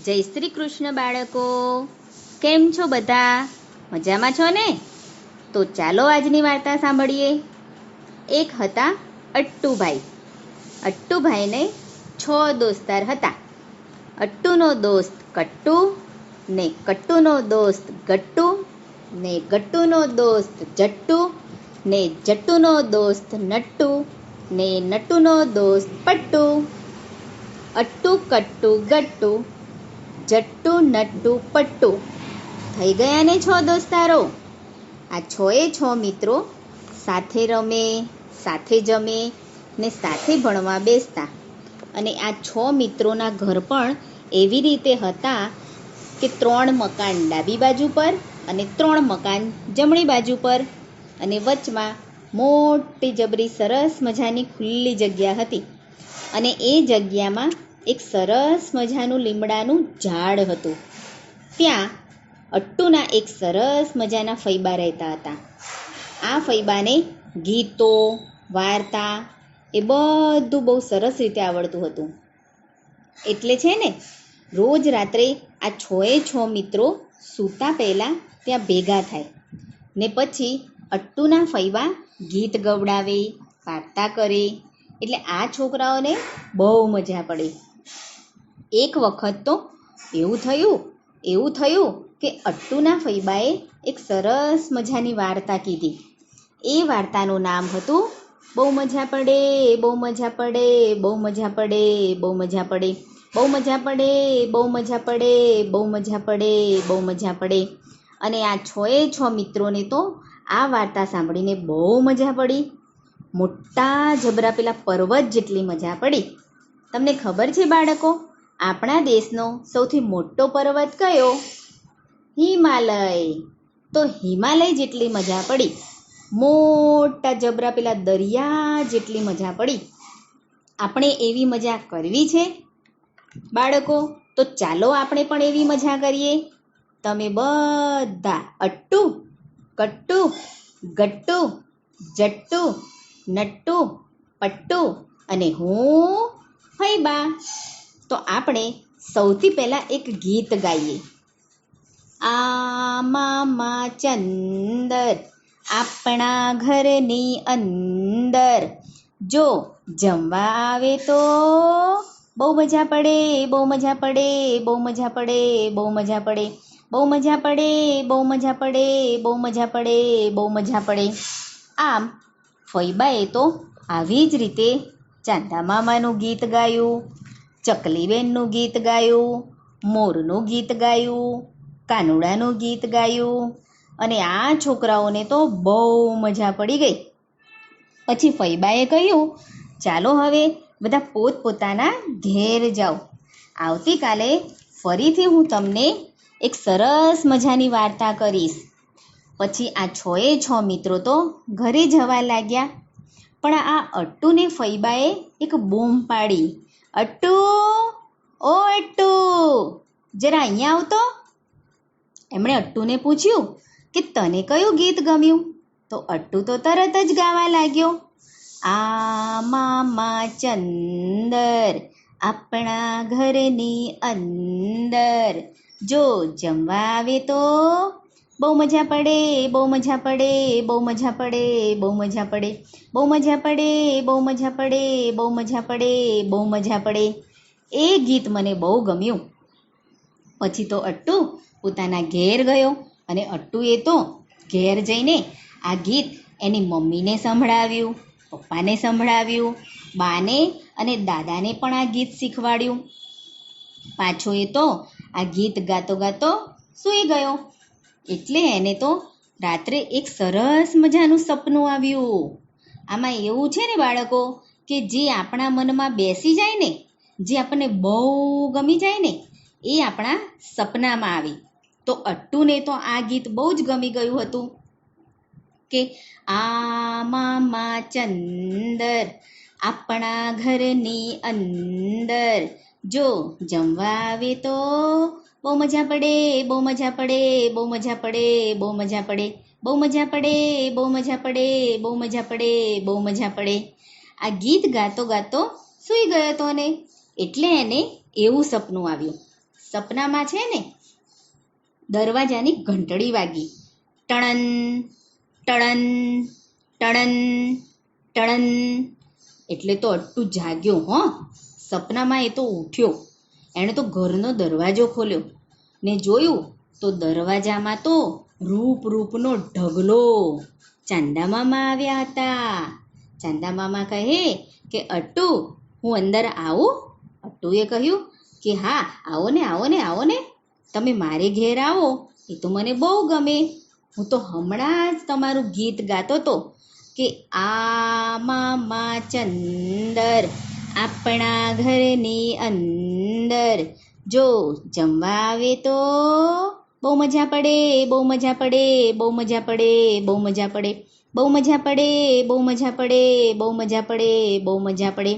જય શ્રી કૃષ્ણ બાળકો, કેમ છો બધા? મજામાં છો ને? તો ચાલો આજની વાર્તા સાંભળીએ. એક હતા અટ્ટુભાઈ. અટ્ટુભાઈને 6 દોસ્તાર હતા. અટ્ટુનો દોસ્ત કટ્ટુ, ને કટ્ટુનો દોસ્ત ગટ્ટુ, ને ગટ્ટુનો દોસ્ત જટ્ટુ, ને જટ્ટુનો દોસ્ત નટ્ટુ, ને નટ્ટુનો દોસ્ત પટ્ટુ. અટ્ટુ કટ્ટુ ગટ્ટુ, જટ્ટુ નટ્ટુ પટ્ટુ. થઈ ગયા ને 6 દોસ્તારો. આ 6 મિત્રો સાથે રમે, સાથે જમે ને સાથે ભણવા બેસતા. અને આ 6 મિત્રોના ઘર પણ એવી રીતે હતા કે 3 મકાન ડાબી બાજુ પર અને 3 મકાન જમણી બાજુ પર, અને વચમાં મોટી જબરી સરસ મજાની ખુલ્લી જગ્યા હતી. અને એ જગ્યામાં એક સરસ મજાનું લીમડાનું ઝાડ હતું. ત્યાં અટ્ટુના એક સરસ મજાના ફૈબા રહેતા હતા. આ ફૈબાને ગીતો, વાર્તા એ બધું બહુ સરસ રીતે આવડતું હતું. એટલે છે ને, રોજ રાત્રે આ 6 મિત્રો સૂતા પહેલાં ત્યાં ભેગા થાય ને પછી અટ્ટુના ફૈબા ગીત ગવડાવે, વાર્તા કરે. એટલે આ છોકરાઓને બહુ મજા પડે. એક વખત તો એવું થયું કે અટ્ટુના ફૈબાએ એક સરસ મજાની વાર્તા કીધી. એ વાર્તાનું નામ હતું બહુ મજા પડે, બહુ મજા પડે, બહુ મજા પડે, બહુ મજા પડે, બહુ મજા પડે, બહુ મજા પડે, બહુ મજા પડે, બહુ મજા પડે. અને આ 6 મિત્રોને તો આ વાર્તા સાંભળીને બહુ મજા પડી. મોટા જબરા પેલા પર્વત જેટલી મજા પડી. તમને ખબર છે બાળકો, આપણા દેશનો સૌથી મોટો પર્વત કયો? હિમાલય. તો હિમાલય જેટલી મજા પડી. મોટા જબરા પેલા દરિયા જેટલી મજા પડી. આપણે એવી મજા કરવી છે બાળકો? તો ચાલો આપણે પણ એવી મજા કરીએ. તમે બધા અટ્ટુ, કટ્ટુ, ગટ્ટુ, જટ્ટુ, નટ્ટુ, પટ્ટુ અને હું ફૈબા. તો આપણે સૌથી પહેલાં એક ગીત ગાઈએ. આમાં ચંદર આપણા ઘરની અંદર, જો જમવા આવે તો બહુ મજા પડે, બહુ મજા પડે, બહુ મજા પડે, બહુ મજા પડે, બહુ મજા પડે, બહુ મજા પડે, બહુ મજા પડે, બહુ મજા પડે. આમ ફૈબાએ તો આવી જ રીતે ચાંદા મામાનું ગીત ગાયું, ચકલીબેનનું ગીત ગાયું, મોરનું ગીત ગાયું, કાનુડાનું ગીત ગાયું. અને આ છોકરાઓને તો બહુ મજા પડી ગઈ. પછી ફૈબાએ કહ્યું, ચાલો હવે બધા પોતપોતાના ઘેર જાઓ. આવતીકાલે ફરીથી હું તમને એક સરસ મજાની વાર્તા કરીશ. પછી આ 6 મિત્રો તો ઘરે જવા લાગ્યા. પણ આ અટ્ટુને ફૈબાએ એક બૂમ પાડી, અટ્ટુ, ઓ અટ્ટુ, જરા અહીંયા આવતો. એમણે અટ્ટુને પૂછ્યું કે તને કયું ગીત ગમ્યું? તો અટ્ટુ તો તરત જ ગાવા લાગ્યો, આમાં ચંદર આપણા ઘરની અંદર, જો જમવા આવે તો બહુ મજા પડે, બહુ મજા પડે, બહુ મજા પડે, બહુ મજા પડે, બહુ મજા પડે, બહુ મજા પડે, બહુ મજા પડે, બહુ મજા પડે. એ ગીત મને બહુ ગમ્યું. પછી તો અટ્ટુ પોતાના ઘેર ગયો. અને અટ્ટુએ તો ઘેર જઈને આ ગીત એની મમ્મીને સંભળાવ્યું, પપ્પાને સંભળાવ્યું, બાને અને દાદાને પણ આ ગીત શીખવાડ્યું. પાછો એ તો આ ગીત ગાતો ગાતો સૂઈ ગયો. એટલે એને તો રાત્રે એક સરસ મજાનું સપનું આવ્યું. આમાં એવું છે ને બાળકો, કે જે આપણા મનમાં બેસી જાય ને, જે આપણને બહુ ગમી જાય ને, એ આપણા સપનામાં આવે. તો અટ્ટુને તો આ ગીત બહુ જ ગમી ગયું હતું કે આમાં ચંદર આપણા ઘરની અંદર, જો જમવા આવે તો બહુ મજા પડે, બહુ મજા પડે, બહુ મજા પડે, બહુ મજા પડે, બહુ મજા પડે, બહુ મજા પડે, બહુ મજા પડે, બહુ મજા પડે. આ ગીત ગાતો ગાતો સૂઈ ગયો હતો ને, એટલે એને એવું સપનું આવ્યું. સપનામાં છે ને દરવાજાની ઘંટડી વાગી. ટણન ટણન ટણન ટણન. એટલે તો અટ્ટુ જાગ્યો. સપનામાં એ તો ઉઠ્યો. એણે તો ઘરનો દરવાજો ખોલ્યો ને જોયું તો દરવાજામાં તો રૂપનો ઢગલો ચાંદા મામા આવ્યા હતા. ચાંદા મામા કહે કે અટ્ટુ, હું અંદર આવું? અટ્ટુએ કહ્યું કે હા, આવો ને આવો ને આવો ને, તમે મારે ઘેર આવો, એ તો મને બહુ ગમે. હું તો હમણાં જ તમારું ગીત ગાતો હતો કે આ મામા ચંદર આપણા ઘરની અંદર, જો જમવા આવે તો બહુ મજા પડે, બહુ મજા પડે, બહુ મજા પડે, બહુ મજા પડે, બહુ મજા પડે, બહુ મજા પડે, બહુ મજા પડે, બહુ મજા પડે.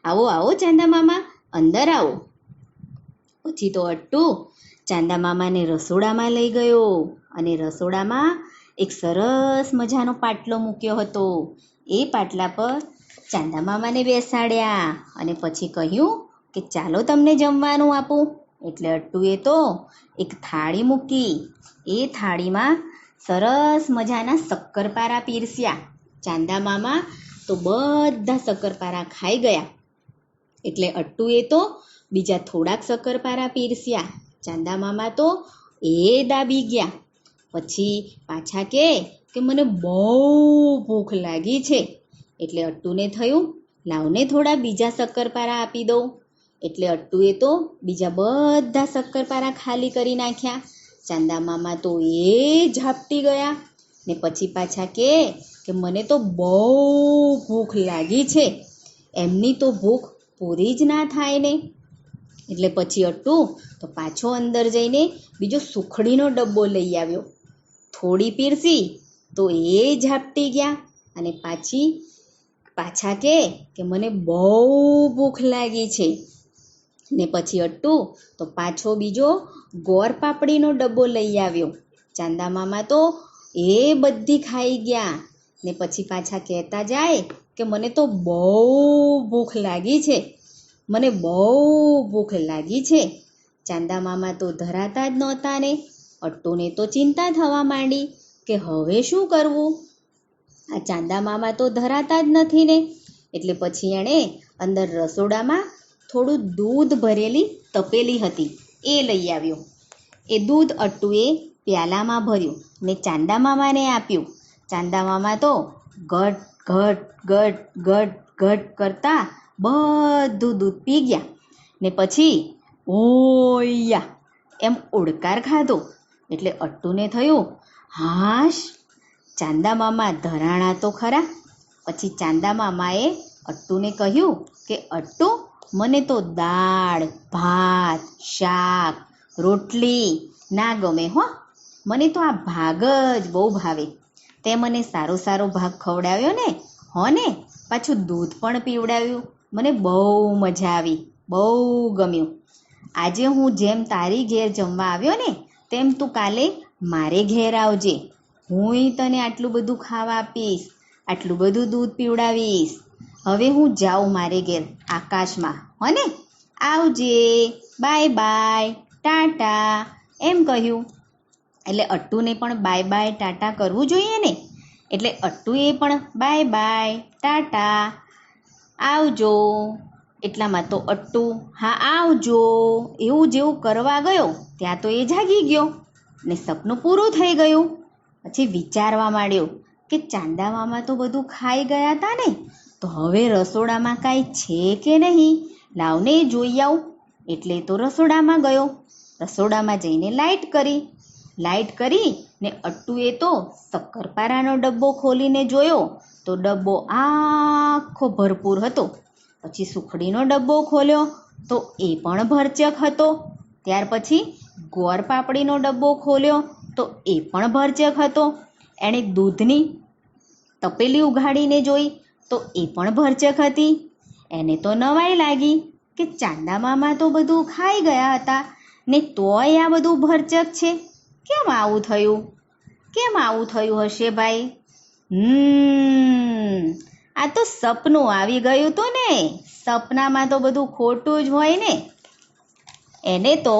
આવો આવો ચાંદા મામા, અંદર આવો. પછી તો અટ્ટુ ચાંદા મામાને રસોડામાં લઈ ગયો અને રસોડામાં એક સરસ મજાનો પાટલો મૂક્યો હતો. એ પાટલા પર ચાંદા મામાને બેસાડ્યા અને પછી કહ્યું કે ચાલો તમને જમવાનું આપું. એટલે અટ્ટુએ તો એક થાળી મૂકી. એ થાળીમાં સરસ મજાના શક્કરપારા પીરસ્યા. ચાંદા મામા તો બધા શક્કરપારા ખાઈ ગયા. એટલે અટ્ટુએ તો બીજા થોડાક શક્કરપારા પીરસ્યા. ચાંદા મામા તો એ દાબી ગયા. પછી પાછા કે મને બહુ ભૂખ લાગી છે. એટલે અટ્ટુને થયું લાવને થોડા બીજા શક્કરપારા આપી દઉં. એટલે અટ્ટુએ તો બીજા બધા શક્કરપારા ખાલી કરી નાખ્યા. ચાંદા મામા તો એ ઝાપટી ગયા ને પછી પાછા કે મને તો બહુ ભૂખ લાગી છે. એમની તો ભૂખ પૂરી જ ના થાય ને. એટલે પછી અટ્ટુ તો પાછો અંદર જઈને બીજો સુખડીનો ડબ્બો લઈ આવ્યો. થોડી પીરસી તો એ ઝાપટી ગયા અને પાછા કે મને બહુ ભૂખ લાગી છે. ને પછી અટ્ટુ તો પાછો બીજો ગોર પાપડીનો ડબ્બો લઈ આવ્યો. ચાંદા મામા તો એ બધી ખાઈ ગયા ને પછી પાછા કહેતા જાય કે મને તો બહુ ભૂખ લાગી છે, મને બહુ ભૂખ લાગી છે. ચાંદા મામા તો ધરાતા જ નહોતા ને. અટ્ટુને તો ચિંતા થવા માંડી કે હવે શું કરવું? આ ચાંદા મામા તો ધરાતા જ નથી ને. એટલે પછી એણે અંદર રસોડામાં થોડું દૂધ ભરેલી તપેલી હતી એ લઈ આવ્યો. એ દૂધ અટ્ટુએ પ્યાલામાં ભર્યું ને ચાંદા મામાને આપ્યું. ચાંદા મામા તો ઘટ ઘટ ઘટ ઘટ ઘટ કરતા બધું દૂધ પી ગયા ને પછી ઓયા એમ ઓડકાર ખાધો. એટલે અટ્ટુને થયું હાશ, ચાંદા મામા ધરાણા તો ખરા. પછી ચાંદા મામાએ અટ્ટુને કહ્યું કે અટ્ટુ, મને તો દાળ ભાત શાક રોટલી ના ગમે હો, મને તો આ ભાગ જ બહુ ભાવે. તે મને સારો સારો ભાગ ખવડાવ્યો ને, હો ને, પાછું દૂધ પણ પીવડાવ્યું. મને બહુ મજા આવી, બહુ ગમ્યું. આજે હું જેમ તારી ઘેર જમવા આવ્યો ને તેમ તું કાલે મારે ઘેર આવજે. હુંય તને આટલું બધું ખાવા આપીશ, આટલું બધું દૂધ પીવડાવીશ. હવે હું જાઉં મારે ઘેર આકાશમાં, હો ને, આવજે, બાય બાય, ટાટા એમ કહ્યું. એટલે અટ્ટુને પણ બાય બાય ટાટા કરવું જોઈએ ને. એટલે અટ્ટુએ પણ બાય બાય ટાટા આવજો. એટલામાં તો અટ્ટુ હા આવજો એવું જેવું કરવા ગયો ત્યાં તો એ જાગી ગયો ને સપનું પૂરું થઈ ગયું. પછી વિચારવા માંડ્યો કે ચાંદા મામા તો બધું ખાઈ ગયા હતા ને, તો હવે રસોડામાં કાંઈ છે કે નહીં, લાવને જોઈ આવું. એટલે તો રસોડામાં ગયો. રસોડામાં જઈને લાઈટ કરી ને અટ્ટુએ તો શક્કરપારાનો ડબ્બો ખોલીને જોયો તો ડબ્બો આખો ભરપૂર હતો. પછી સુખડીનો ડબ્બો ખોલ્યો તો એ પણ ભરચક હતો. ત્યાર પછી ગોર પાપડીનો ડબ્બો ખોલ્યો તો એ પણ ભરચક હતો. એણે દૂધની તપેલી ઉઘાડીને જોઈ તો એ પણ ભરચક હતી. એને તો નવાઈ લાગી કે ચાંદા મામા તો બધું ખાઈ ગયા હતા ને તોય આ બધું ભરચક છે. કેમ આવું થયું હશે ભાઈ? આ તો સપનું આવી ગયું હતું ને. સપનામાં તો બધું ખોટું જ હોય ને. એને તો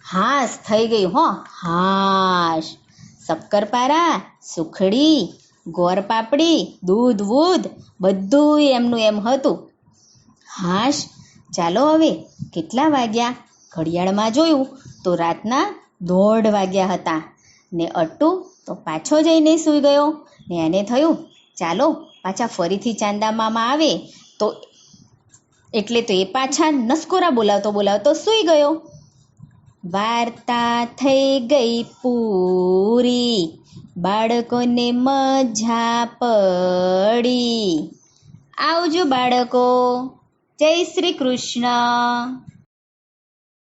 હાશ થઈ ગયું હો, હાશ. શક્કરપારા, સુખડી, ગોળપાપડી, દૂધ વૂધ બધું એમનું એમ હતું. હાશ, ચાલો હવે કેટલા વાગ્યા? ઘડિયાળમાં જોયું તો રાતના 1:30 વાગ્યા હતા. ને અટ્ટુ તો પાછો જઈને સૂઈ ગયો. ને એને થયું ચાલો પાછા ફરીથી ચાંદા મામા આવે તો એટલે તો એ પાછા નસકોરા બોલાવતો બોલાવતો સૂઈ ગયો. વાર્તા થઈ ગઈ પૂરી, બાળકોને મજા પડી. આવજો બાળકો. જય શ્રી કૃષ્ણ.